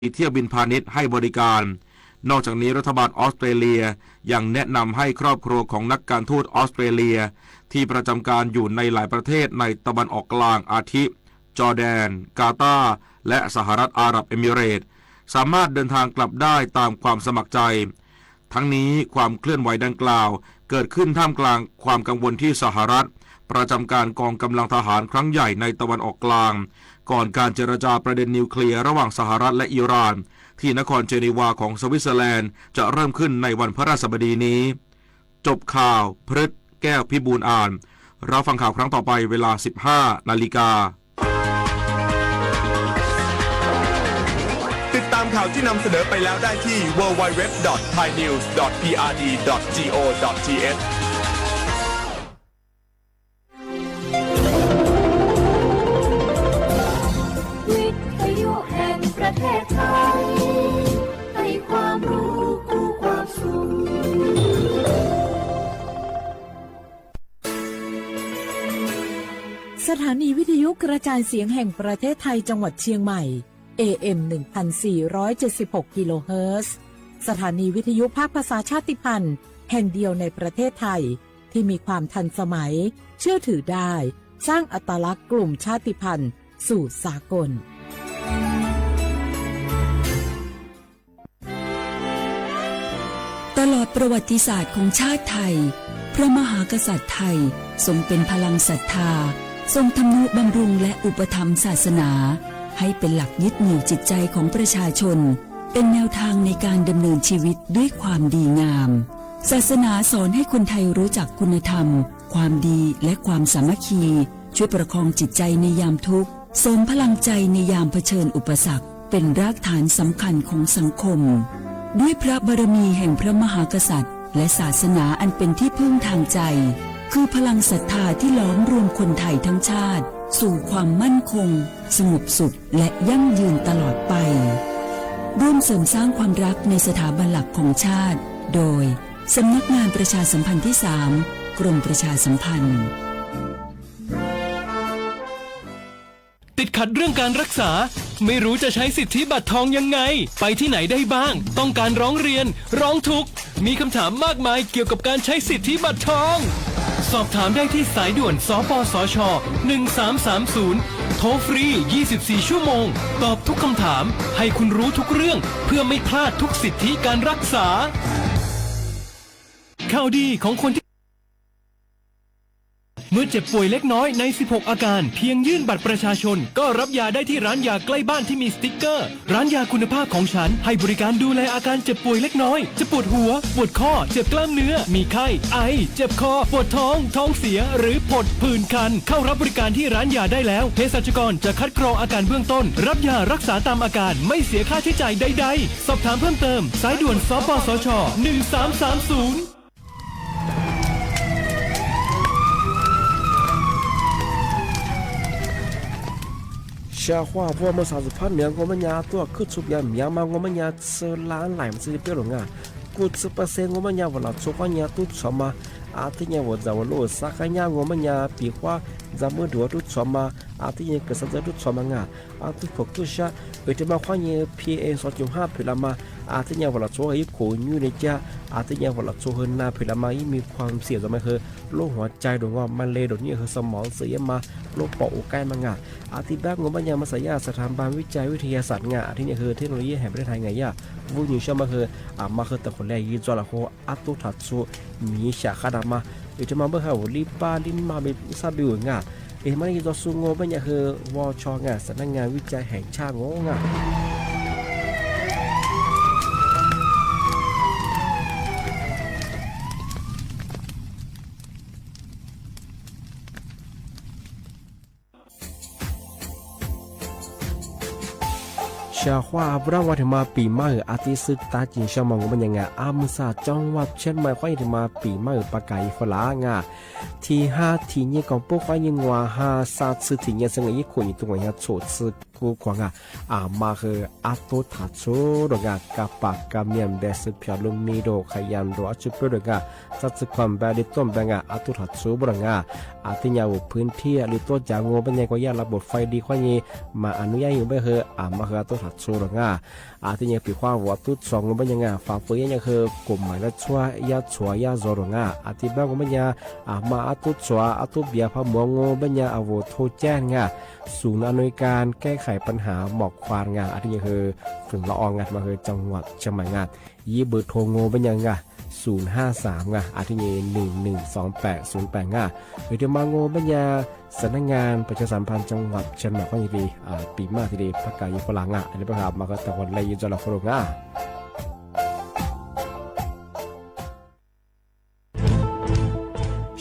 เที่ยวบินพาณิชย์ให้บริการนอกจากนี้รัฐบาลออสเตรเลียยังแนะนำให้ครอบครัวของนักการทูตออสเตรเลียที่ประจำการอยู่ในหลายประเทศในตะวันออกกลางอาทิจอร์แดนกาตาร์และสหรัฐอาหรับเอมิเรตส์สามารถเดินทางกลับได้ตามความสมัครใจทั้งนี้ความเคลื่อนไหวดังกล่าวเกิดขึ้นท่ามกลางความกังวลที่สหรัฐประจำการกองกำลังทหารครั้งใหญ่ในตะวันออกกลางก่อนการเจรจาประเด็นนิวเคลียร์ระหว่างสหรัฐและอิหร่านที่นครเจนีวาของสวิตเซอร์แลนด์จะเริ่มขึ้นในวันพฤหัสบดีนี้จบข่าวพฤษแก้วพิบูลอ่านรับฟังข่าวครั้งต่อไปเวลา 15 นาฬิกาติดตามข่าวที่นำเสนอไปแล้วได้ที่ www.thainews.prd.go.thประเทศไทยให้ความรู้คู่ความสุขสถานีวิทยุกระจายเสียงแห่งประเทศไทยจังหวัดเชียงใหม่ AM 1476 กิโลเฮิรตซ์สถานีวิทยุภาคภาษาชาติพันธุ์แห่งเดียวในประเทศไทยที่มีความทันสมัยเชื่อถือได้สร้างอัตลักษณ์กลุ่มชาติพันธุ์สู่สากลตลอดประวัติศาสตร์ของชาติไทยพระมหากษัตริย์ไทยทรงเป็นพลังศรัทธาทรงทำนุบำรุงและอุปถัมภ์ศาสนาให้เป็นหลักยึดเหนี่ยวจิตใจของประชาชนเป็นแนวทางในการดำเนินชีวิตด้วยความดีงามศาสนาสอนให้คนไทยรู้จักคุณธรรมความดีและความสามัคคีช่วยประคองจิตใจในยามทุกข์เสริมพลังใจในยามเผชิญอุปสรรคเป็นรากฐานสำคัญของสังคมด้วยพระบารมีแห่งพระมหากษัตริย์และศาสนาอันเป็นที่พึ่งทางใจคือพลังศรัทธาที่ล้อมรวมคนไทยทั้งชาติสู่ความมั่นคงสงบสุขและยั่งยืนตลอดไปร่วมเสริมสร้างความรักในสถาบันหลักของชาติโดยสำนักงานประชาสัมพันธ์ที่ 3 กรมประชาสัมพันธ์ติดขัดเรื่องการรักษาไม่รู้จะใช้สิทธิบัตรทองยังไงไปที่ไหนได้บ้างต้องการร้องเรียนร้องทุกข์มีคำถามมากมายเกี่ยวกับการใช้สิทธิบัตรทองสอบถามได้ที่สายด่วนสปสช1330โทรฟรี24ชั่วโมงตอบทุกคำถามให้คุณรู้ทุกเรื่องเพื่อไม่พลาดทุกสิทธิการรักษาข่าวดีของคนที่เมื่อเจ็บป่วยเล็กน้อยใน16อาการเพียงยื่นบัตรประชาชนก็รับยาได้ที่ร้านยาใกล้บ้านที่มีสติ๊กเกอร์ร้านยาคุณภาพของฉันให้บริการดูแลอาการเจ็บป่วยเล็กน้อยจะปวดหัวปวดข้อเจ็บกล้ามเนื้อมีไข้ไอเจ็บคอปวดท้องท้องเสียหรือผดผื่นคันเข้ารับบริการที่ร้านยาได้แล้วเภสัชกรจะคัดกรองอาการเบื้องต้นรับยารักษาตามอาการไม่เสียค่าใช้จ่ายใดๆสอบถามเพิ่มเติมสายด่วนสปสช1330下话我们啥子怕面我们家多去出边面嘛我们家吃懒来自己别人啊กูจะเปอร์เซ็นต์我们家เวลาทุกวันยาตุ้ชมาอาทิตย์เนี่ยว่าจะว่าโลสักยา我们家ปีกว่าจะมือดัวตุ้ชมาอาทิตย์เนี่ยก็จะตุ้ชมางาอาทิตย์พวกตุ้ชาเวทีมาข้อเนี่ย PM 2.5พิลามาอาทิตย์เนี่ยเวลาช่วยให้คนอยู่ในจ้าอาทิตย์เนี่ยเวลาช่วยนาพิลามายิ่มีความเสี่ยงจะไม่คือโรคหัวใจโดยว่ามันเลยโดยนี่คือสมองเสียมาโรคปอดใกล้มางาอาทิตย์แรก我们家มาสายาสถาบันวิจัยวิทยาศาสตร์งาอาทิตย์เนี่ยคือเทคโนโลยีแห่งประเทศไทยไงย่าวุ้ยชื่อมาคือมาคือแต่คนแรกยี่จอละหัวอัตุทัดสูมีฉากขนาดมาเดี๋ยวจะมาเมื่อเขาลิปาลินมาเป็นซาบิวงามันยี่จอสูงมันเนี่ยคือวชงาสำนักงานวิจัยแห่งชาติงาชาว่าบราวัฒมาปีใหม่อาทิตย์สุดตาจินชาวมังมันยังไงอามุสาจังหวัดเชียงใหม่ควายถึงมาปีใหม่ปากไก่ฝรั่งที่5ที่เนี่ยของพวกควายยังว่า5 3ที่เนี่ยสังเกตคนอยู่ตรงนี้โฉดซึ กูขวางมาคืออาตุถัดชูดงกาปากกาเมียมเดสพิอาลุมีโดขยันโดอจุปดงสัตว์ความแบบดิต้มแบงอาตุถัดชูบงอาทิยาวพื้นที่หรือตัวจางงูเป็นยังก็ยาระบบไฟดีข้อนี้มาอนุญาตอยู่ไม่คือมาคืออาตุถัดชูดงอาทิยาปีความวัตุสองงูเป็นยังฝ่าฝืนยังคือกลุ่มหมายละชัวยาชัวยาโซดงอาทิบ้างงูเป็นยังมาอาตุชัวอาตุเบียพมัวงูเป็นยังอาวุธโทแจ้งศูนย์อำนวยการแก้ไขปัญหาหมอกควานอาทิยาคือฝึงละอองมาคือจังหวัดเชียงใหม่ยี่เบอร์โทรงูเป็นยัง053อาทิตย์112808หรือเดี๋ยวมาโงบัญญาสำนักงานประชาสัมพันธ์จังหวัดเชียงใหม่ก็ยังดีปีมากทีเดียวประกาศยิฝรั่งอันนี้ประกาศมาก็ตะวันเลยยืนจอดฝรั่ง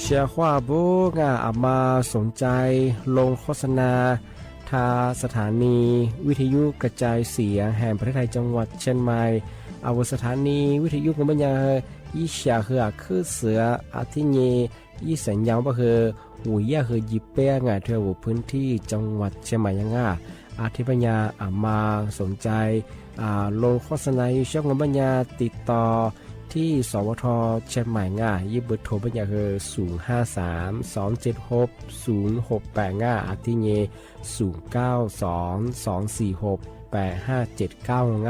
เชียร์ว่าบุกมาสนใจลงโฆษณาทาสถานีวิทยุกระจายเสียงแห่งประเทศไทยจังหวัดเชียงใหม่อาวสถานีวิทยุของบัญญายี่เสียคือเสืออาทิเยยี่สัญญาณก็คือหูยาคือยิบเป้งเที่ยวพื้นที่จังหวัดเชียงใหม่ยังอาทิปัญญามาสนใจลงโฆษณาอยู่ช่องบัญญาติดต่อที่สวทเชียงใหม่ยี่เบอร์โทรบัญญาคือ053-276-0685อาทิเย092-246-8579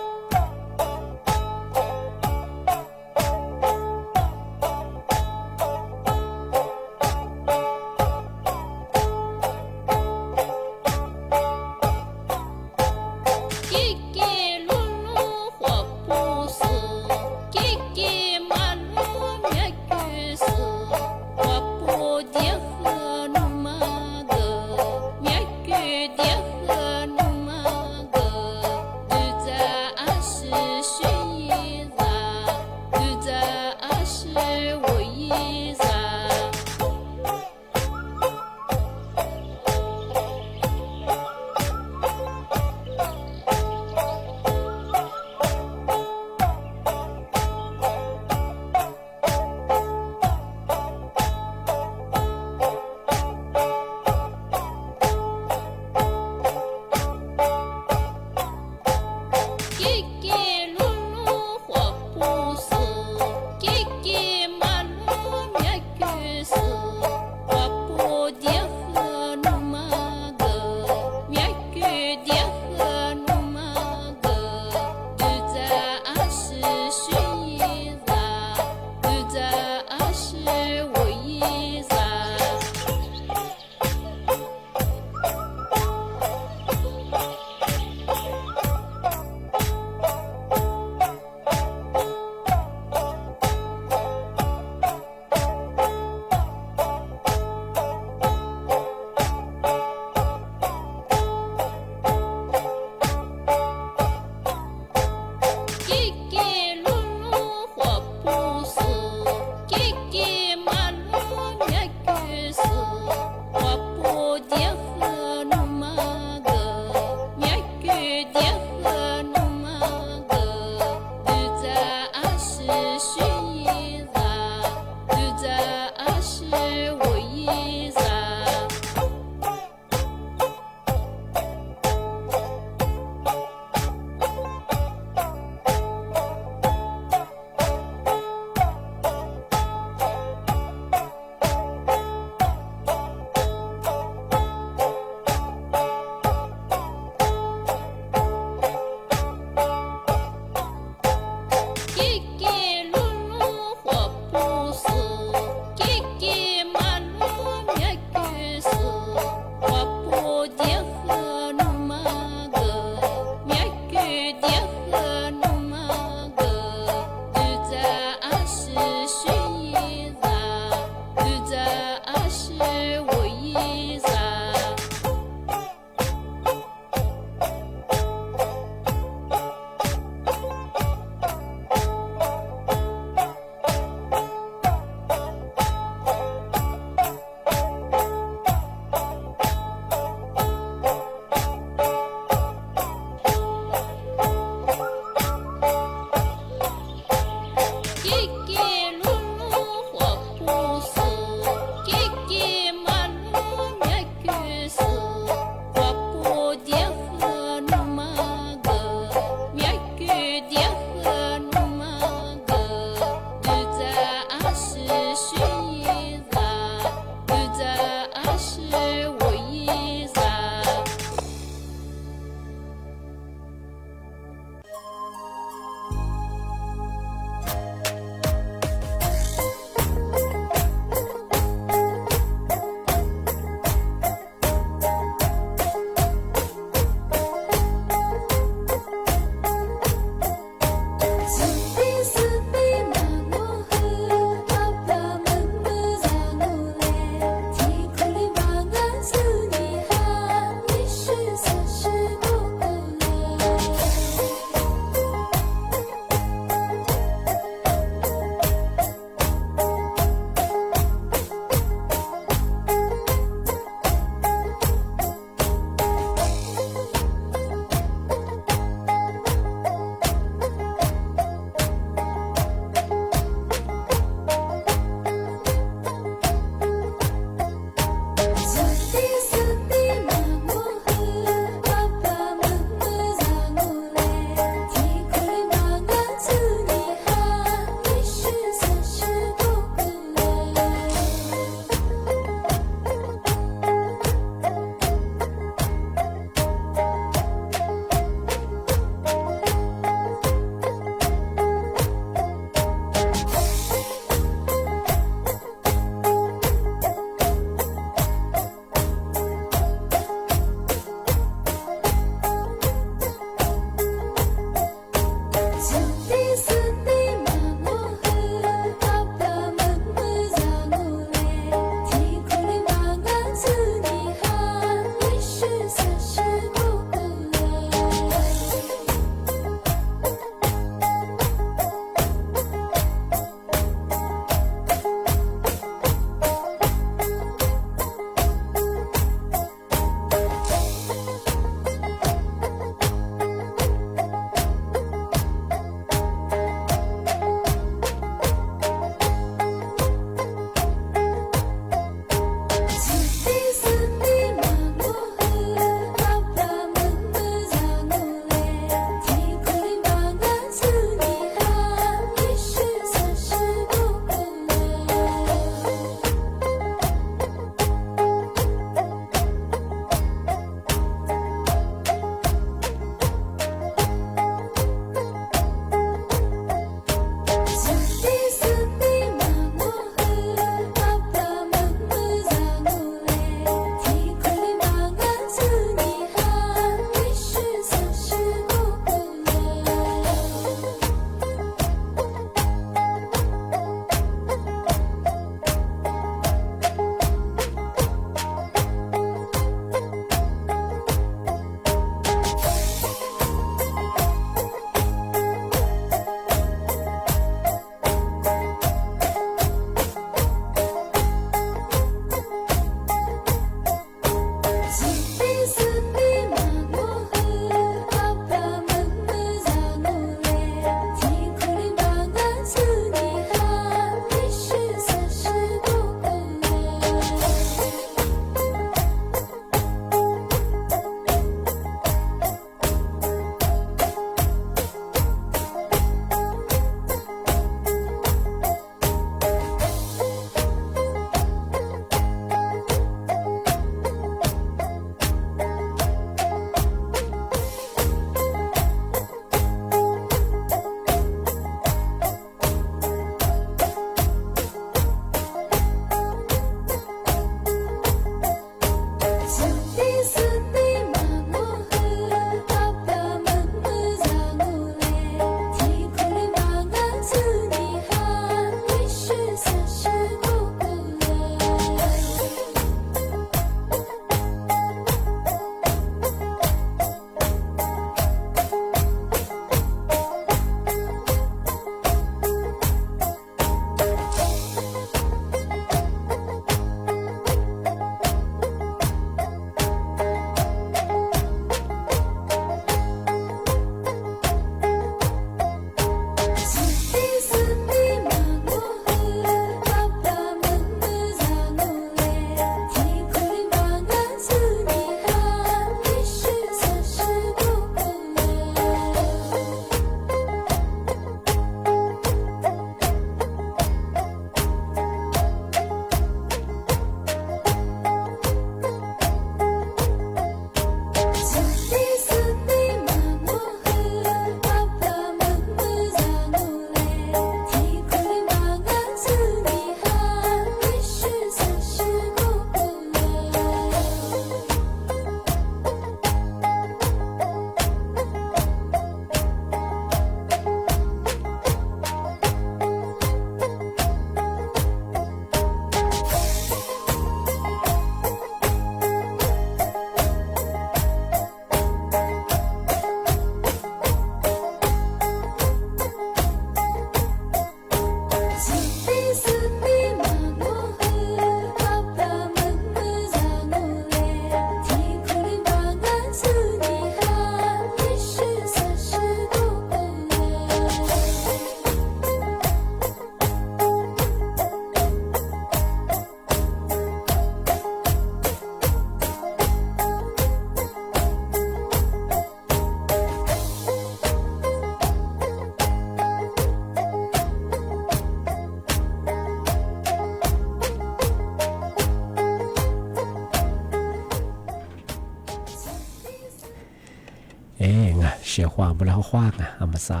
งะเสียความบลาคว้างอ่ะอามาซา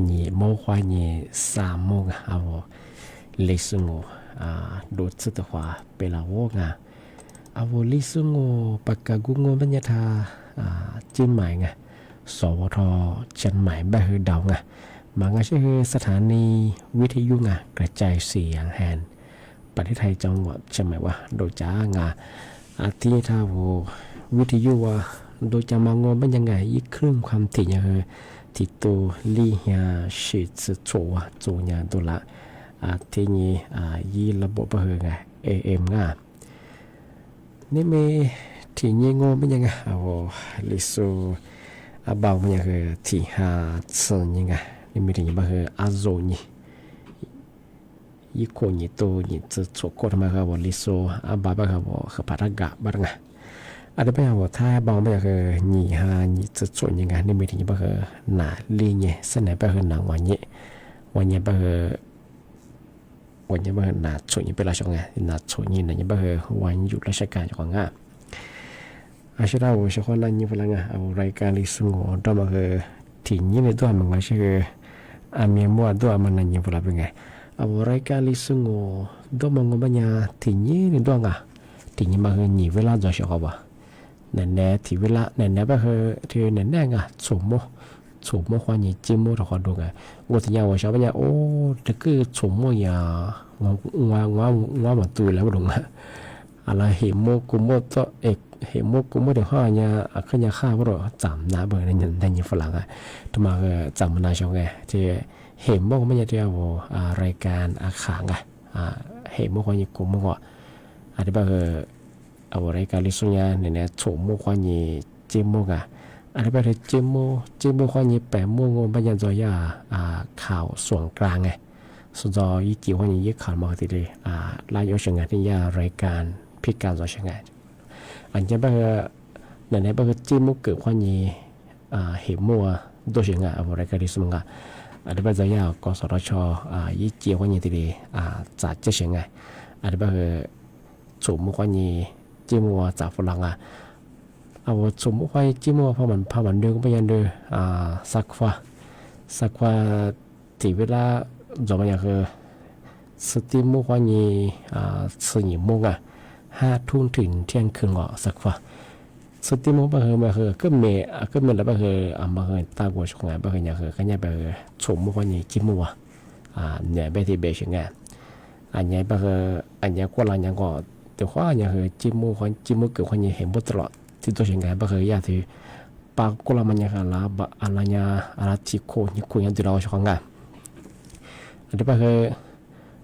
นี่โมควายนี่3 โมงอ่ะเอาลิซุงดูดสุดขวาเปลาโวงะเอาลิซุงปากกากุงบัญญาธาจิ้มหมายไงสวทเชียงใหม่บ้าฮือดาวไงมางาชื่อสถานีวิทยุไงกระจายเสียงแทนประเทศไทยจังหวัดเชียงใหม่ว่าโดยจ้างอาทิตย์ท่าวิทยุว่าโดยจะมางบัญยังไงยิ่งครึ่งความถี่อย่างที่ตัวลี่ยาชิดสุดโจโจยาตัวละที่นี้ยี่ระบบบ้าฮือไง AM ไงนี่มีที่นี้งบัญยังไงเอาลิซูบ่าวมันยังคือที่5 เซนยังไงนี่มีถึงบ้าฮืออาโซนี่ยี่คนยี่ตัวยี่จะโจกทำไมครับว่าลิซูบ่าวบ้าครับว่าคือพัฒกะบ้างไงอันนี้เป็นว่าถ้าบ่าวมันยังคือยี่จะโจยังไงนี่มีถึงบ้าคือหนาลีเนี่ยเส้นไหนบ้าคือหนาวันนี้บ้าคือวันนี้บ้าคือหนาโจยังเป็นราชการหนาโจยังเนี่ยบ้าคือวันหยุดราชการของงาอาชีพเราเฉพาะนั้นยิ่งพลังเอารายการลิสงอต้องมาคือที่ยิ่งในตัวมันว่าชื่อเมียมัวตัวมันนั่นยิ่งพลังเป็นไงเอารายการลิสงอต้องมองว่าเนี่ยที่ยิ่งในตัวที่ยิ่งมาคือหนีเวลาจะเชื่อเขาบ่แน่ที่เวลาแน่ก็คือที่แน่สมมความยิ่งจิ้มตัวคนดูไงว่าที่ยังว่าชาวบ้านโอ้แต่คือสมมอย่างว่ามาตัวแล้วดูไงอะไรเห็นโมกุโมตัวเอกเห็นมุกกูไม่ได้ข้อเนี่ยขึ้นยาฆ่าเพราะจำนะเบอร์ในยินฝรั่งทำไมจำมันได้ช่องไงที่เห็นมุกไม่ใช่ที่เอารายการขางเห็นมุกคนยิ่งกูมุกอันนี้แบบเอารายการลิสุญญาเนี่ยโฉมมุกคนยิ่งจิ้มมุกอันนี้แบบจิ้มมุกคนยิ่งแปะมุกมันยังจะย่าข่าวส่วนกลางไงส่วนจอยี่จิ๋วคนยิ่งข่าวมาทีเลยรายย่อยช่างที่ย่ารายการพิการจะช่างไงอันนี้แบบในแบบจิ้มมุกเกิดความยีเห็นมัวตัวเชียงอะไรกันที่สมงอันนี้แบบจะยาวกสทชยี่เจียวความยีทีเดียจัดเชียงอันนี้แบบสมมุกความยีจิ้มมัวจากฝรั่งเอาสมมุกความยีจิ้มมัวพอมันเดินก็ไปยันเดินสักว่าที่เวลาจะมาอย่างคือสติมุกความยีสื่อมุก5 ทุ่มถึงเที่ยงคืนสักว่าสติมุกบางคือก็มีแล้วบางคือบางคือตากัวชงบางคืออย่างคือก็เนี่ยบางคือชมมุกวันนี้จิ้มมัวเนี่ยเบทีเบชงอันนี้บางคืออันนี้กว่าเราอย่างก็แต่ว่าอย่างคือจิ้มมุกเกิดวันนี้เห็นบุตรที่ตัวชงบางคือยาที่ปากกุลามันอย่างละอะไรเนี่ยอะไรที่โคนี่คุยกันที่เราชงอันนี้บางคือ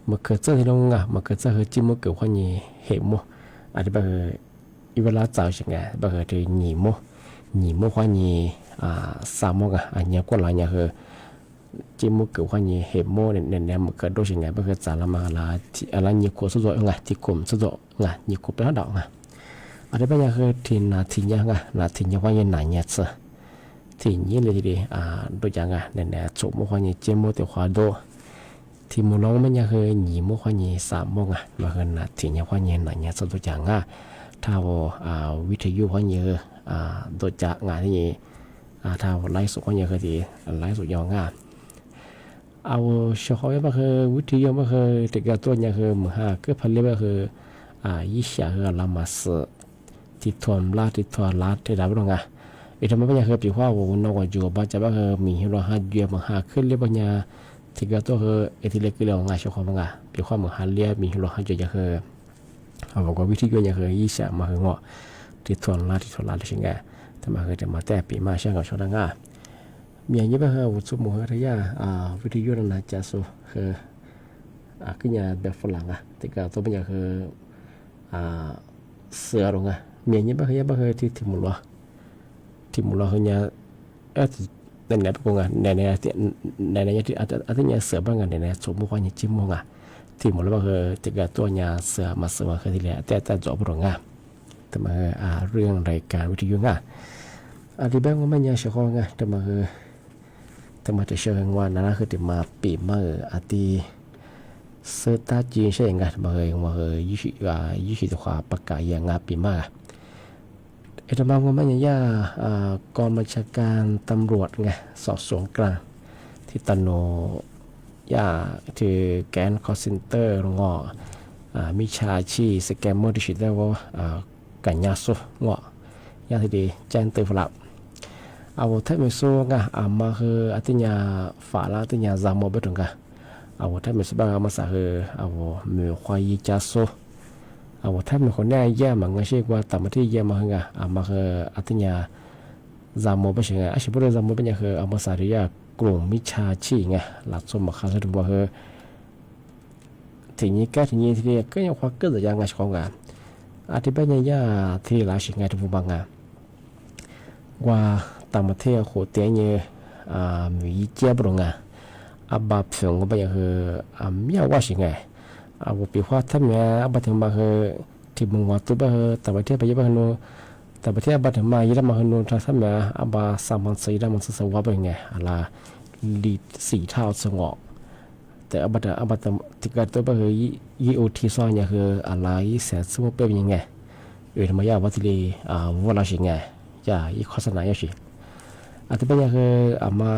มันเกิดจากที่เรามันเกิดจากจิ้มมุกเกิดวันนี้เห็นมัวอันนี้แบบอีเวลาจ่ายสิ่งแบบที่หนีโมความยี3 โมงอันนี้ก็หลายอย่างคือจิมุกเกิดความยีเห็นโมเนี่ยมันเกิดด้วยสิ่งแบบจ่ายละมาละที่อะไรยีโคสุดๆที่กลุ่มสุดๆยีโคเป็นดอกอันนี้เป็นอย่างคือที่นาทียังนาทียังว่ายังไหนเนี่ยสิที่ยี่เลยทีเดียวโดยอย่างเนี่ยจบโมความยีจิมุกเดี๋ยวความโดที่มูลงมันยังคือหนีมุกความยี3 โมงมาคือนาทียังว่ายังไหนเนี่ยสุดตัวอย่างถ้าวิทยุความยีโดยจากงานที่ถ้าไลฟ์สดความยีคือที่ไลฟ์สดยาวเอาเฉพาะว่าคือวิทยุว่าคือแต่ก็ตัวยังคือมือก็พันเรียกว่าคือยี่สิบคือละมาสที่ทวนลาที่ดาวดวงทำไมเป็นอย่างคือปีว่าวันนอกอยู่บ้านจะว่าคือมีเราหาเยอะมือขึ้นเรียกว่าเนี่ยที่ก็ตัวคือที่เล็กก็เรียกว่าเฉพาะว่าปีว่ามือเรียกมีเราหาเยอะคือเอาบอกว่าวิธีก็ยังคือยี่สิบมาคือเงาะที่ทวนลาที่ใช่ไหมแต่มาคือจะมาแต่ปีมาเช่นกับชาวนามีอย่างนี้บ้างคือสมมติว่าถ้าวิทยุนั้นจะสู้คือขึ้นยาแบบฝรั่งแต่ก็ตัวเป็นอย่างคือเสือลงมีอย่างนี้บ้างคือที่มุลคือเนี่ยในไหนพวกในที่อาจจะเสือบ้างในสมมติว่าเนี่ยจิ้มมงที่มุลบ้างคือแต่ก็ตัวเนี่ยเสือมาคือที่เหลือแต่จบลงแต่มาเรื่องรายการวิทยุอันที่บ้างว่ามันยังเชื่อข้อแต่มาจะเชื่อว่านั่นคือที่มาปีมาอาทิเสตาจีนใช่ไหมมายี่สิบตัวประกาศอย่างปีมา เอตมางมันย่ากองบัญชาการตำรวจไงสอบสวนกลางที่ตโนย่าที่แกนคอร์เซนเตอร์งอมิชาชีสแกมเมอร์ดิจิทัลว่ากันยาสุงอย่าที่ดีแจ้งเตือนฝรั่งเอาถ้าไม่สู้ไงมาคืออัติญาฝาละอัติญาจามอไปถึงกันเอาถ้าไม่สู้บ้างมาสักคือเอามีความยิ่งจ้าสู้เอาถ้ามีคนแน่แย่มันก็ใช่ว่าต่างประเทศแย่มาคือมาคืออัติญาจามอไปถึงอาชีพเรื่องจามอเป็นอย่างคือเอามาสาริยากลุ่มมิชาชีไงหลักสมบัติเขาถึงว่าคือทีนี้ก็ทีนี้ที่นี่ก็ยังความเกิดจากงานของงานอธิบายย่าที่หลายสิ่งไงที่ผมบางงานว่าต่างประเทศโคเตียเนี่ยมีเจ้าบรงงานบาเพียงก็เป็นอย่างคือไม่เอาว่าสิ่งไงว่าปีว่าถ้าเนี่ยบัดถึงมาคือที่มึงว่าตัวบ้าต่างประเทศไปยังบ้านโนต่างประเทศบัดถึงมายี่ละมาคือโนถ้าเนี่ยบาสามพันสี่ละมันสว่าเป็นไงอะไรลีดสี่เท่าสงบแต่บัดที่เกิดตัวบ้าคือยี่โอทีซ้อนเนี่ยคืออะไรแสนสมเป็นยังไงทำไมยาวัตถุว่าเราสิ่งไงจะอีโฆษณาอย่างสิอาจจะเป็นอย่างคือมา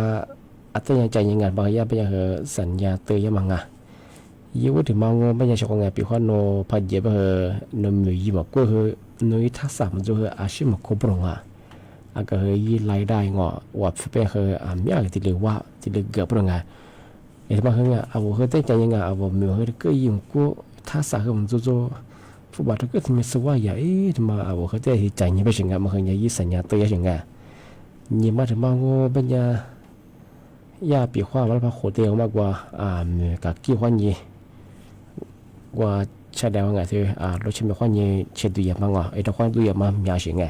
อาจจะยังใจยังไงบางอย่างเป็นอย่างคือสัญญาเตยยังมังยี่ว่าถึงมังเป็นอย่างชกงานปีขวัญโนพัดเย็บนมือยี่หมกก็คือนุ้ยทักษะมันจะคืออาชีพมันครบลงก็คือยี่รายได้งอวัดเป็นคือมีอะไรที่เรียกว่าที่เรียกเกือบลงเห็นไหมคือเอาคือตั้งใจยังไงเอามือคือก็ยิ่งกูทักษะคือมันจู่ผู้บาดก็ทำไมสว่าอย่างทำไมเอาเขาจะใจยิ่งไปถึงมันคืออย่างยี่สัญญาเตยถึงยิ่งมาถึงมังเป็นยาปีขว้าวันพระโคเตียงมากกว่ากับกี่ขวัญยี่ว่าชาดาวไงที่เราชิมขวัญยี่เช็ดดูยามังถ้าขวัญดูยามันมีอะไรไง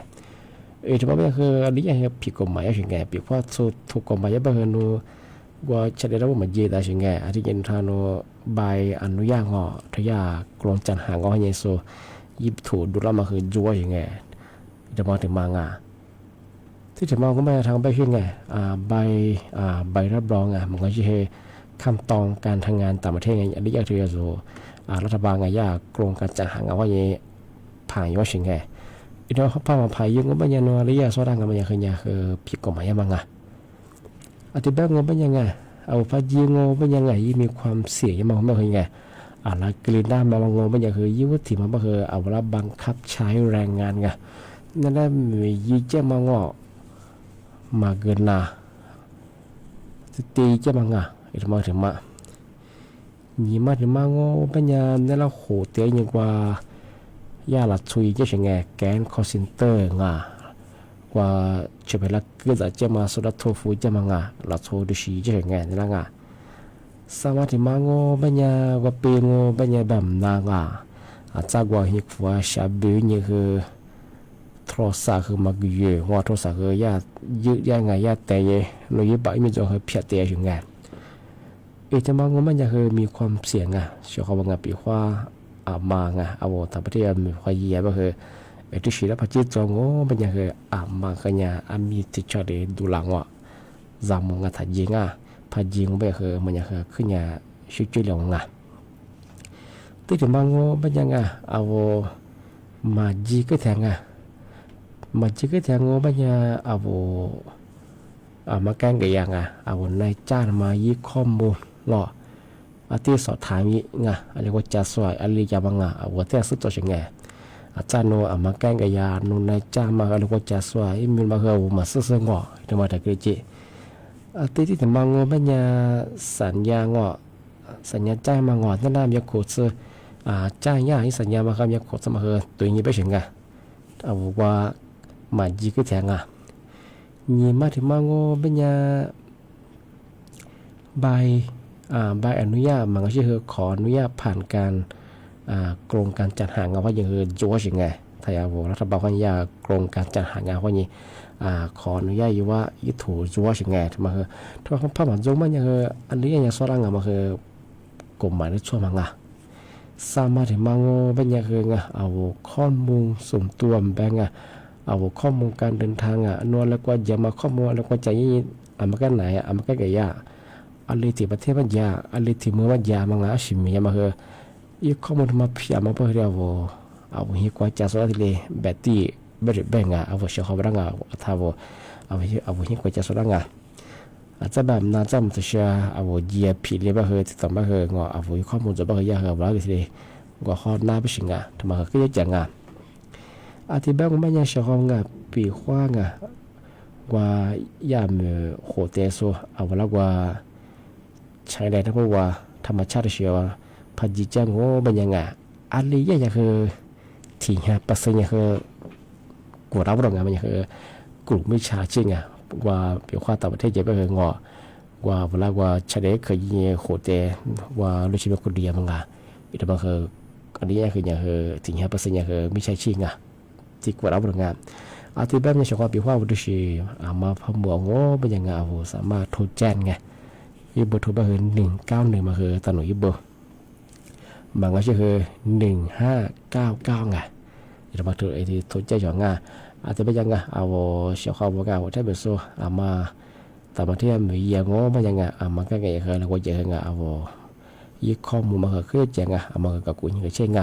ทำไมเป็นคืออันนี้ยังผิดกฎหมายอะไรไงปีขว้าถูกกฎหมายบ้างนูว่าชาดาวมันยี่ได้ยังไงอันที่ยินทานใบอนุญาตทยากลงจันหางก็ให้โซยิบถูดูแลมาคือจัวยังไงจะมาถึงมังที่จะมองก็ไม่ทางไปขึ้นไงใบรับรองมันก็จะให้ขั้นตอนการทำงานต่างประเทศไงอันนี้อยากที่จะรัฐบาลไงยากโครงการจัดหางว่าอย่างผ่านว่าสิ่งไงอีน้องเขาพามาพายยังก็ไม่ยันว่าระยะสุดท้ายก็ไม่ยังคือผิดกฎหมายยังไงอธิบายงเป็นยังไงเอาพายิงงเป็นยังไงมีความเสี่ยงยังไม่เคยไงแล้วกลิ่นด้านมางงเป็นยังคือยุติมันก็คือเอาละบังคับใช้แรงงานไงนั่นแหละมียี่เจ้ามางมาเกินนาตีเจ้ามังอีกมาถึงมายี่มาถึงมางอปัญญาเนี่ยเราโหเตี้ยยิ่งกว่าย่าหลัดชุยเจ้าเฉยแกนคอร์เซนเตอร์ว่าจะเป็นลักเกิดจะมาสุดโทฟูเจ้ามังหลัดโทดิชีเจ้าเฉยนี่ละสามารถถึงมางอปัญญาว่าเปงอปัญญาแบบนางจากว่าหิกว่าชาบินี่คือโทรศัพท์คือมาเกี่ยวว่าโทรศัพท์คือยายืดยังไงยาแต่ยังเรายึดไปไม่จงคือเพียรเตะถึงงานจะมองว่ามันจะคือมีความเสี่ยงเชื่อเขาบางปีว่ามาเอาต่างประเทศมีความเยี่ยมก็คือที่ชีแล้วพอจิตจงว่ามันจะคือมาขยันมีติดชอดดูหลังว่าจำมองถัดยิงพอยิงไปคือมันจะคือขึ้นยาชิจุเหลวที่จะมองว่ามันยังเอามาจีก็แทงมันจะก็แทงว่าเนี่ยเอามาแกล้งกันยังเอาในจ้านมายี่ข้อมูลหล่อที่สอบถามยี่อะไรว่าจะสวยอะไรจะบ้างเอาแต่สุดตัวเฉยอาจารย์โนเอามาแกล้งกันยาโนในจ้านมาอะไรว่าจะสวยมีมาเขามาซื้อๆงอที่มาแต่กระจิที่ถึงมางอเป็นยาสัญญางอสัญญาจ้างมางอนั่นน่ะมีโคตรจ้างยาให้สัญญามาครับมีโคตรมาคือตัวนี้ไปเฉยเอาว่ามาจีก็แทงยี่มาถึงมางอเป็นยาใบอนุญาตมันก็คือขออนุญาตผ่านการโครงการจัดหางานว่าอย่างคือจัวสิไงถ้าอยากรัฐบาลว่าอยากโครงการจัดหางานว่าอย่างขออนุญาตอยู่ว่ายี่ถูจัวสิไงมาคือถ้าพระมหาจงมันอย่างคืออันนี้อย่างสร้างมาคือกฎหมายในช่วงมังสามารถถึงมางอเป็นอย่างคือเอาข้อมูลส่วนตัวแบงเอาข้อมูลการเดินทางนวลแล้วก็อย่ามาข้อมูลแล้วก็ใจยิ่งมากันไหนมากันกี่ยาอะไรที่ประเทศมันยาอะไรที่เมืองมันยามังชิมีมาคืออีกข้อมูลมาพิจารณาเพื่อเอาหิกว่าจะสวัสดีแบบที่ ไม่ได้แบ่งเอาไว้เชื่อเขาบ้างถ้าว่าเอาไว้ให้กว่าจะสุดละอาจจะแบบน่าจะมันจะเชื่อเอาไว้เยียผิดเลยบ้างเหรอติดต่อบ้างเหรอเอาไว้ข้อมูลจะบ้างเหรอยากเหรอบ้างทีเดียวก็ข้อหน้าไปสิงทำไมก็ยังจังอาทิตย์แบงไม่ยังเชื่อเขาปีขว้างว่ายามโหเตโซเอาไว้แล้วว่าใช้ได้ทั้งหมดว่าธรรมชาติเชื่อว่าพันจิจังโง่เป็นยังอะไรยังคือที่ฮะปัสยังคือกลุ่มรับรองมันยังคือกลุ่มมิจฉาชีพว่าเกี่ยวกับต่างประเทศจะไปเหงาว่าเวลาว่าชาเด็กเคยยิงโหดแต่ว่าลูกชิ้นคนเดียวมันอีกแต่บางคืออันนี้คือยังคือที่ฮะปัสยังคือมิจฉาชีพที่กลุ่มรับรองอาทิตย์แบบนี้ชาวบ้านพิพากษาว่าดูสิมาพมัวโง่เป็นยังสามารถโทรแจ้งยี่เบอร์โทรมาคือ191มาคือตอนหนูยี่เบอร์บางก็คือ1599จะมาถึงไอ้ที่โทรแจ้งอย่างอาจจะเป็นยังเอาเชี่ยวข้าวบอกว่าถ้าเป็นโซ่มาแต่บางที่มีอย่างง้อมายังมันก็ไงคือเราก็จะเอายี่ข้อมูลมาคือแจ้งมากับกูยังเช่น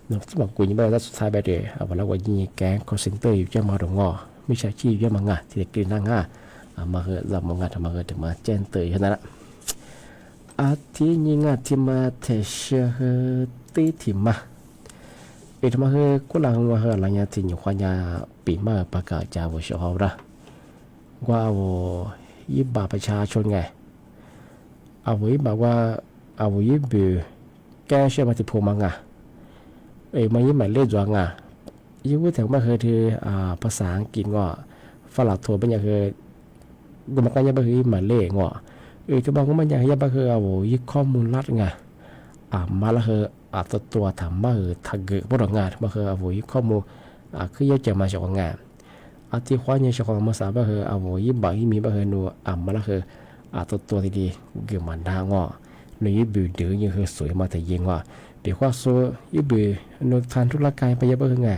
นึกสมัครกูยังไม่ได้สุดท้ายไปเลยเราก็ยิงแก๊งคอนเซนเตอร์อยู่จะมาตรงไม่ใช่ชี้อยู่มาที่เด็กกินนั่งมาคือเรามองทำมาคือถึงมาแจ้งเตยขนาดนั้นอาทิตย์นี้ที่มาเทเชตีที่มาทำมาคือกุหลาบมาคืออะไรที่อยู่ขวานปีมาประกาศจากวิชาเขาละว่ายิบบัตรประชาชนไงยิบบอกว่ายิบแกเชื่อมาที่พูมังมายิบหมายเลขจวงยิบว่าถึงมาคือที่ภาษาอังกฤษฝรั่งโทรเป็นอย่างคือกูมันก็ยังไม่คือหมายเลขจะบอกว่ามันยังยังไม่คือยิบข้อมูลลัดไงมาแล้วคือตัวทำมาคือทักเกอร์พวกงานมาคือยิบข้อมูลคือยังจะมาจากงานที่ควายจากมาสาบคือยิบบังยิบมีคือนัวมาแล้วคือตัวที่ดีเกี่ยวมันด่างในยิบบิวเดือยังคือสวยมาแต่ยิงเดี๋ยวว่าโซ่ยิบบิวนัวทานธุรการไปยังคือไง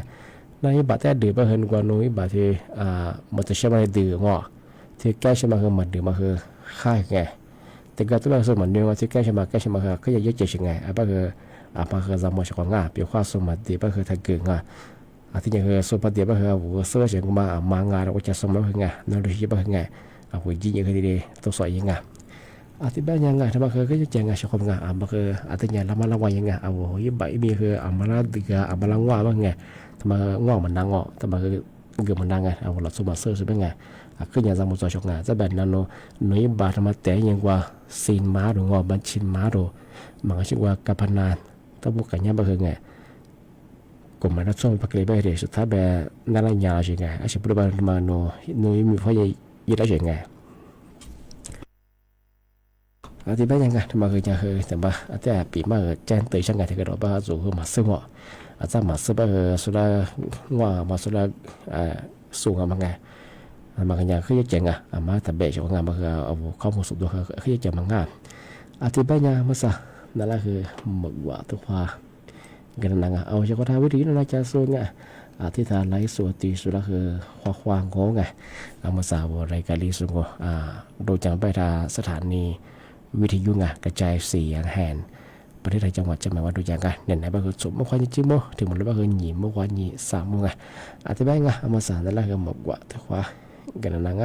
ในยิบบัตรแต่เดือดเห็นกว่านัวยิบบัตรที่มันจะใช้มาเดือดที่แก้ใช้มาคือมันเดือดมาคือค่ายไงแต่ก็ตัวเราสมัยนี้ว่าที่แก้ใช้มาคือก็ยังเยอะเจ๋งไงก็คือมาคือจำมาจากงานเดี๋ยวว่าสมัยเดียวก็คือทักเกอร์ที่ยังคือสุภาพเดียบก็คือเสื้อเฉียงมางานเราก็จะสมัยคือไงนั่นดูที่บ้างไงยิงยังคือดีตัวสวยยังไงที่บ้านยังไงทำไมคือก็จะเจ๋งไงชอบงานคือที่ยังละมันละวันยังไงยิบใบมีคือมาละดึกมาละง่วงบ้างไงทำไมง่วงมันดังทำไมคือเกือบมันดังไงเราสมัยเสื้อใช่ไหมไงคือยังจำมาจากงานจะแบบนั้นหนุ่ยบาทำไมแต่ยังว่าซีนมาหรือว่าบัญชีมาหรือมันก็ชื่อว่ากับพนันถ้าบุกกันยังบ้างคือไงก็มันรับส่งไปเลยไปเรื่อยสุดท้ายแบบนั่นแหละยาวใช่ไงอาชีพประมาณมาโน่ยมีไฟยืดได้ใช่ไงที่บ้านยังไงทำไมคือยังคือแต่ว่าแต่ปีมาแจ้งเตือนช่างไงที่กระโดดบ้าสู่คือมาซื้ออาจจะมาซื้อบ้าสุดาว่ามาสุดาสูงมาไงมากันยังคือจะเจ๋งมาแต่เบสของงานมาคือเอาข้อมูลสุดตัวคือจะเจ๋งมากที่บ้านยังมาซะนั่นแหละคือหมดว่าทุกว่ากันนั่งเอาเฉพาะทางวิธีนั่นจะส่วนที่ทางไลฟ์สดตีสุดก็คือควางโง่ไงมาสาวรายการลีสุงโดยจังไปทางสถานีวิทยุกระจายเสียงแห่งประเทศไทยจังหวัดจะหมายว่าโดยจังเนี่ยไหนบ้างคือสมมติว่าจริงๆมั้งถึงมันเลยบ้างคือหนีเมื่อวานหนี3 โมงที่บ้านมาสาวนั่นแหละคือหมดว่าทุกว่ากันนั่ง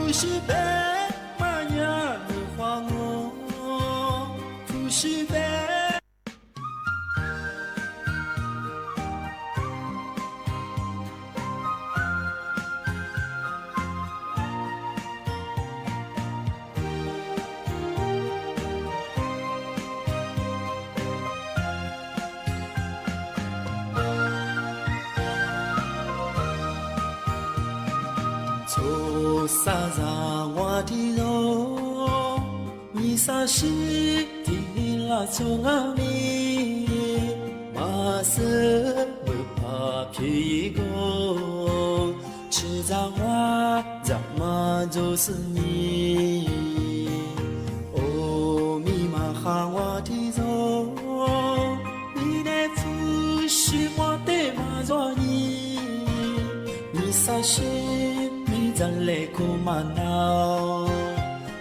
不是白马呀的花哦，不是白。错撒让我的肉，你撒是的拉从阿米，马色不怕皮工，吃脏话怎么就是你？哦，密码喊我的肉，你的不是我的马做你，你撒是。咱来苦嘛闹，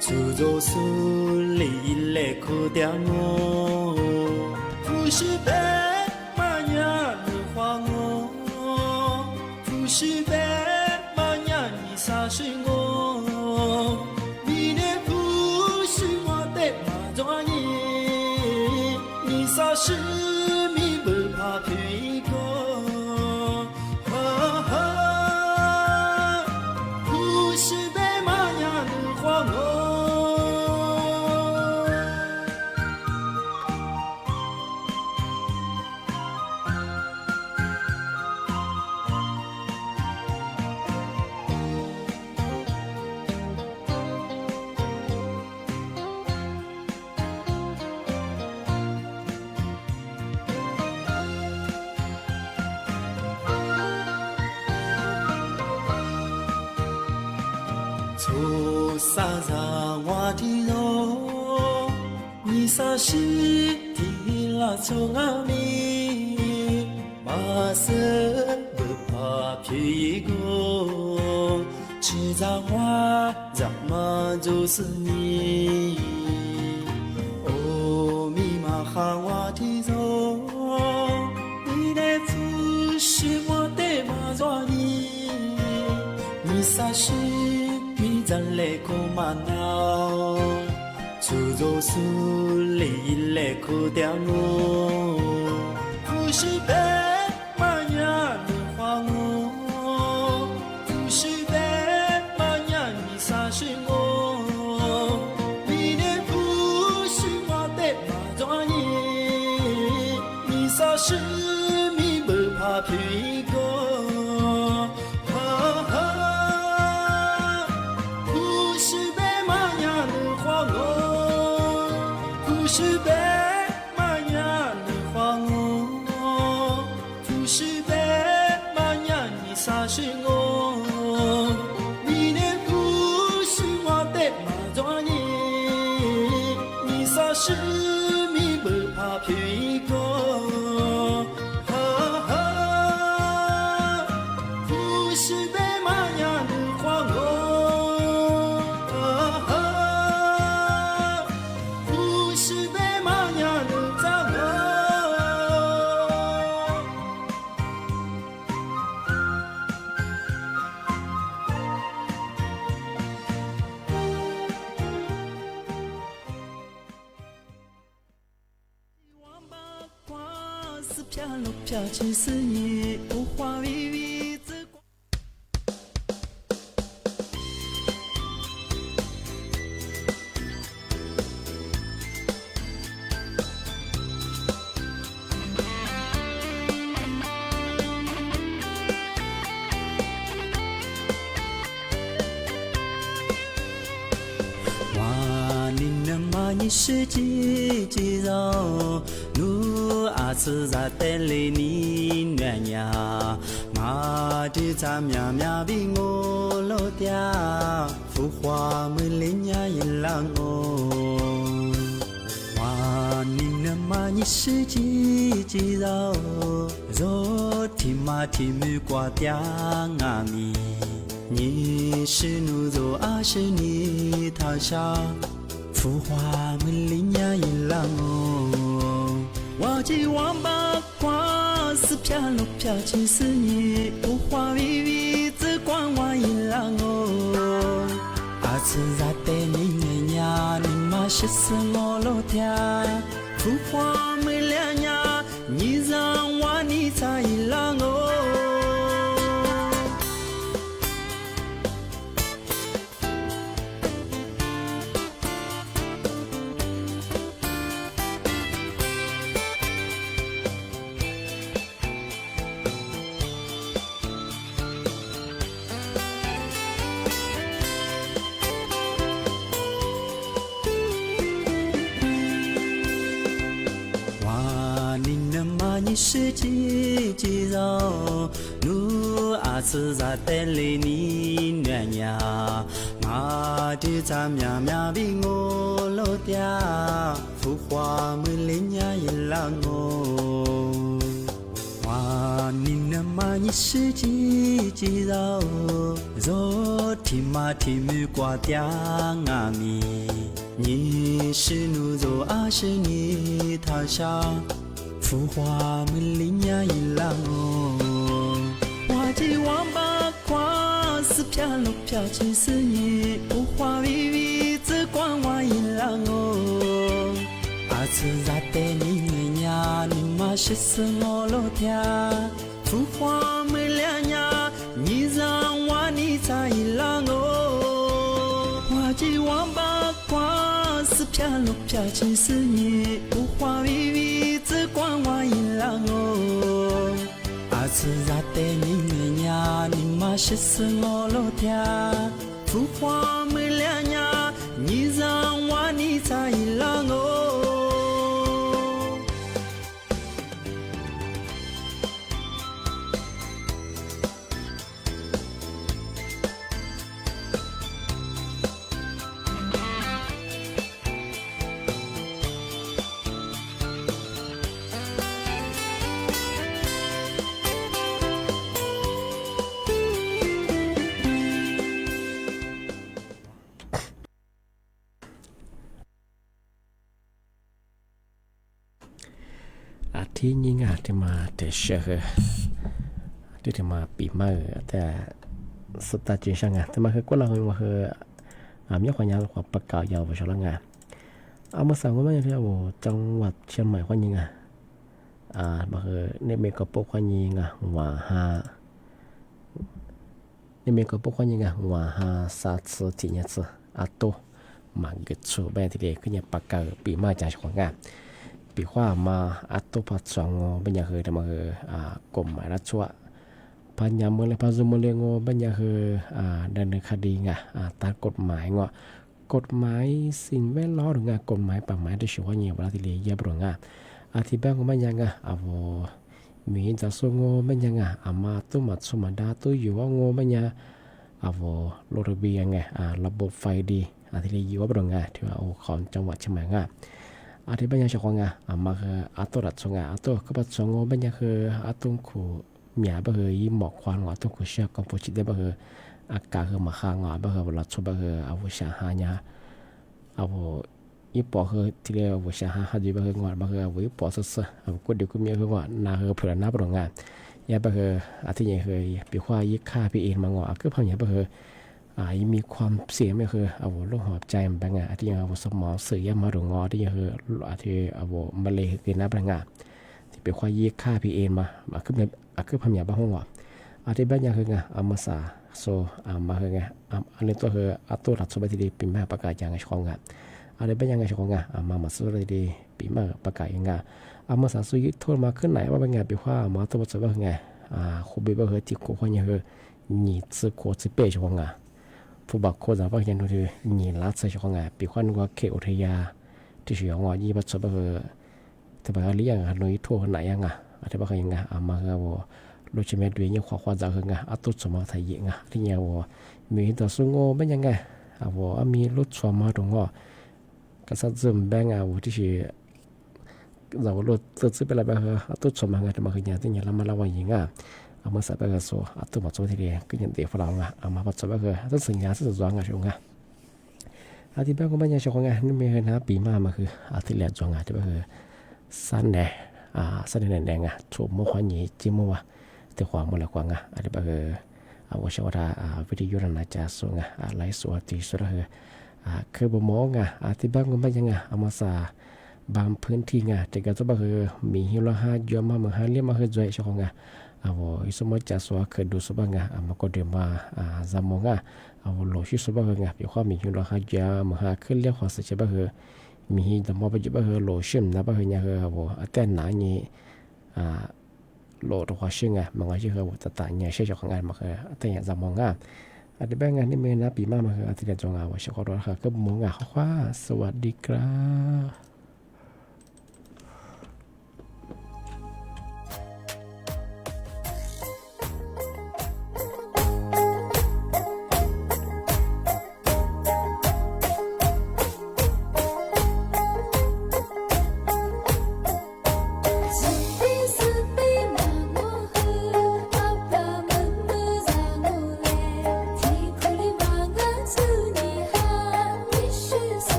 出走苏里来苦掉我，不是白马呀你花我，不是白马呀你杀死我，你的不是我的马做你，你杀死你不怕皮哥。错撒让我的肉，你撒是的拉从阿米，马色不怕皮工，吃脏话怎么就是你？哦，密码喊我的肉，你的不是我的马做你，你撒是。咱来苦嘛闹，出走苏里来苦掉我，不是白马呀你花我，不是白马呀你杀死我，你的不是我的马做你，你杀死你不怕皮哥。不是白马呀你花我，不是白马呀你杀死我，你的不是我的马做你，你杀死你不怕皮哥。不是白马呀你花我。飘起思念，无话微微之光。哇，你那么你是几几绕？阿次在带里你暖呀，马的咱喵喵比我老嗲，浮华没脸呀一浪哦。哇，你那么你是几几绕？肉提马提木瓜嗲阿米，你是奴肉啊是你他下，浮华没脸呀一浪哦。我记王八瓜是飘落飘起思念，无话微微只管我一浪哦。是死我老天，浮华没两年，你让我你在一浪哦。你是几几绕，努阿次在带里你暖呀，马的咱喵喵比我老爹，浮华没人家一浪哦。哇，你那么你是几几绕，若天马天木挂掉阿米，你是努若阿是你他下。浮华没人家一浪哦，花季王八花是飘落飘去是你，浮华微微只管我一浪哦，阿次在带你呀，你妈是死我老天，浮华没两呀，你让我你在一浪哦，花季王八花是飘落飘去是你，浮华微微。只管我一浪哦，阿次在带你呀，你妈是死我老天，浮华没两呀，你让我你在一浪哦。ที่ยิ่งอาจจะมาแต่เชื่อที่จะมาปีมาแต่สุดท้ายจริงช่างแต่มาคือกว่าเราว่าคือมีความยาวกว่าประกาศยาวไปช่วงงานเอามาสั่งว่าไม่ใช่ว่าจังหวัดเชียงใหม่ความยิงมาคือในเมกะโปความยิงว่าฮาในเมกะโปความยิงว่าฮาซาซที่เนี่ยซอาโตมาเกิดชัวแบบที่เด็กขึ้นเนี่ยประกาศปีมาจากช่วงงานปีว่ามาอัตโตปัจจงเป็นอย่างคือแต่มาคือกรมหมายรัชวะพันยามเมืองและพันจุมเลียงเป็นอย่างคือดำเนินคดีตามกฎหมายกฎหมายสิ่งแวดล้อมหรือกฎหมายป่าไม้ที่ชื่อว่าเนี่ยเวลาที่เรียบร้อยอธิบายว่าเป็นอย่างมีจะส่งเป็นอย่างมาตู้มัดสมัดดาตู้อยู่ว่าเป็นอย่างรถระเบียงระบบไฟดีที่เรียบร้อยที่ว่าของจังหวัดเชียงใหม่อาทิตย์บัญญัติช่องมาคืออัตโตรัดช่องอัตโตก็ปัจจุบันบัญญัติคืออัตโตคู่เมียบังคือยี่หมอกควานอัตโตคู่เชือกกัมพูชีได้บังคืออากาศคือมาข้างบังคือรัดช่วงบังคืออาวุธชาหายาอาวุธยี่ปอคือที่เรียกอาวุธชาหาดีบังคืองอบังคืออาวุธยี่ปอสุดๆอาวุธกูเดียวกูเมียคืองอนาคือเผื่อหน้าปรองานยาบังคืออาทิตย์นี้คือปีขวายี่ฆ่าพี่เอ็นมางอคือพังยาบังคือมีความเสียไม่คือเอาโรคหอบใจมันเป็นไงที่ยังเอาสมองเสียมาหรืองอที่ยังคือที่เอามะเร็งกินน้ำเป็นไงที่เป็นควายยี่ฆ่าพีเอ็นมาขึ้นในขึ้นพันยาบ้าห้องที่บ้านยังคือไงเอามาสาโซมาคือไงอันนี้ตัวคือตัวหลักสมบัติดีปีมาประกาศยังไงช่องไงที่บ้านยังไงช่องไงมาสมบัติดีปีมาประกาศยังไงมาสาสุยโทษมาขึ้นไหนว่าเป็นไงปีว่ามาตัวสมบัติไงคูบีบ้าคือที่กูควายยังคือหนีซื้อโคซื้อเป้ช่องไงผู้บักโคจะว่าเห็นดูนี่ลัดใส่ช่องไงปีควันว่าเขอุทยาที่เฉียงว่ายี่ปัจจุบันคือแต่บางเรื่องลุยทั่วไหนยังที่บางอย่างมาคือว่าลูกชิมดูยังความจะคือตุสมาไทยยังที่เนี่ยว่ามีตัวสุงโง่เป็นยังไงว่ามีรถสวมมาตรงก็สัตว์ซึมแบงว่าที่เฉียเรารถซื้อไปอะไรบ้างตุสมาไงแต่บางอย่างที่เนี่ยเรามาเล่าว่ายังมาสับไปกับโซ่ตัวมาโซ่ที่เดียก็ยังเดี๋ยวฝรั่งมาปัจจุบันคือต้องสัญญาสิ่งจ้างช่วงที่บ้านก็ไม่ยังช่วงนี่มีนะปีมาคือที่เหลือจ้างที่บ้านคือสั้นแดงสั้นแดงถูกมั่วขวานยี่จิ้มมั่วแต่ขวานมั่วละขวานที่บ้านคือว่าชาววิทยุนันจะส่งไลฟ์สดที่สุดคือ คือบ่มองที่บ้านก็ไม่ยังเอามาสาบางพื้นที่แต่ก็จะบ่คือมีฮิลา5ยอมมาเมือง5เรียมาคือจ่อยชของawо ismo jaswa kedu sobanga amako de ma zamonga awо lo shi sobanga bi khwa mi hylo ha ja ma ha khile khwa se ba he mi hi da mo ba ji ba he lo shim na ba he nya he awо aten na ni lo to khwa shinga ma nga ji he wo ta ta nya she chok nga ma he aten ya zamonga ade ba nga ni me na pi ma ma he aten jonga wa shi khoro ha ke mo nga khwaสวัสดีครับ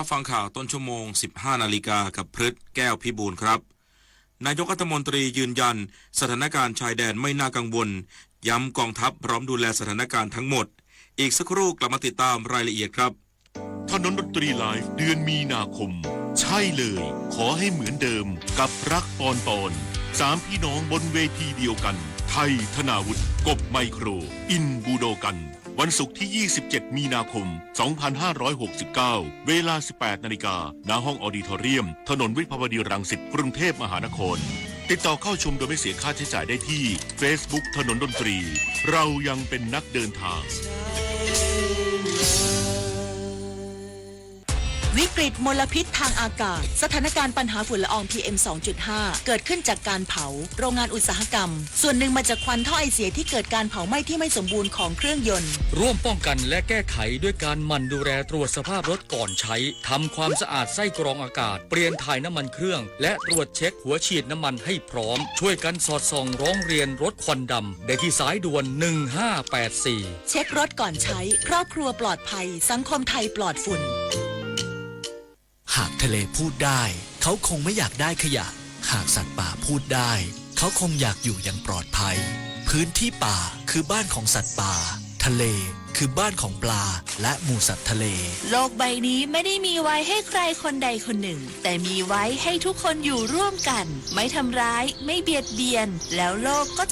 รับฟังข่าวต้นชั่วโมง 15 นาฬิกากับพฤทธิ์แก้วพิบูลครับนายกรัฐมนตรียืนยันสถานการณ์ชายแดนไม่น่ากังวลย้ำกองทัพพร้อมดูแลสถานการณ์ทั้งหมดอีกสักครู่กลับมาติดตามรายละเอียดครับถนนดนตรีไลฟ์เดือนมีนาคมใช่เลยขอให้เหมือนเดิมกับรักปอนสามพี่น้องบนเวทีเดียวกันไทยธนาวุฒิกบไมโครอินบูโดกันวันศุกร์ที่ 27 มีนาคม 2569 เวลา 18 นาฬิกาณห้องออดิทอเรียมถนนวิภาวดีรังสิตกรุงเทพมหานครติดต่อเข้าชมโดยไม่เสียค่าใช้จ่ายได้ที่ Facebook ถนนดนตรีเรายังเป็นนักเดินทางวิกฤตมลพิษทางอากาศสถานการณ์ปัญหาฝุ่นละออง PM 2.5 เกิดขึ้นจากการเผาโรงงานอุตสาหกรรมส่วนหนึ่งมาจากควันท่อไอเสียที่เกิดการเผาไหม้ที่ไม่สมบูรณ์ของเครื่องยนต์ร่วมป้องกันและแก้ไขด้วยการหมั่นดูแลตรวจสภาพรถก่อนใช้ทำความสะอาดไส้กรองอากาศเปลี่ยนถ่ายน้ำมันเครื่องและตรวจเช็คหัวฉีดน้ำมันให้พร้อมช่วยกันสอดส่องร้องเรียนรถควันดำได้ที่สายด่วน1584เช็ครถก่อนใช้ครอบครัวปลอดภัยสังคมไทยปลอดฝุ่นหากทะเลพูดได้เขาคงไม่อยากได้ขยะหากสัตว์ป่าพูดได้เขาคงอยากอยู่อย่างปลอดภัยพื้นที่ป่าคือบ้านของสัตว์ป่าทะเลคือบ้านของปลาและหมู่สัตว์ทะเลโลกใบนี้ไม่ได้มีไว้ให้ใครคนใดคนหนึ่งแต่มีไว้ให้ทุกคนอยู่ร่วมกันไม่ทำร้ายไม่เบียดเบียนแล้วโลกก็จะ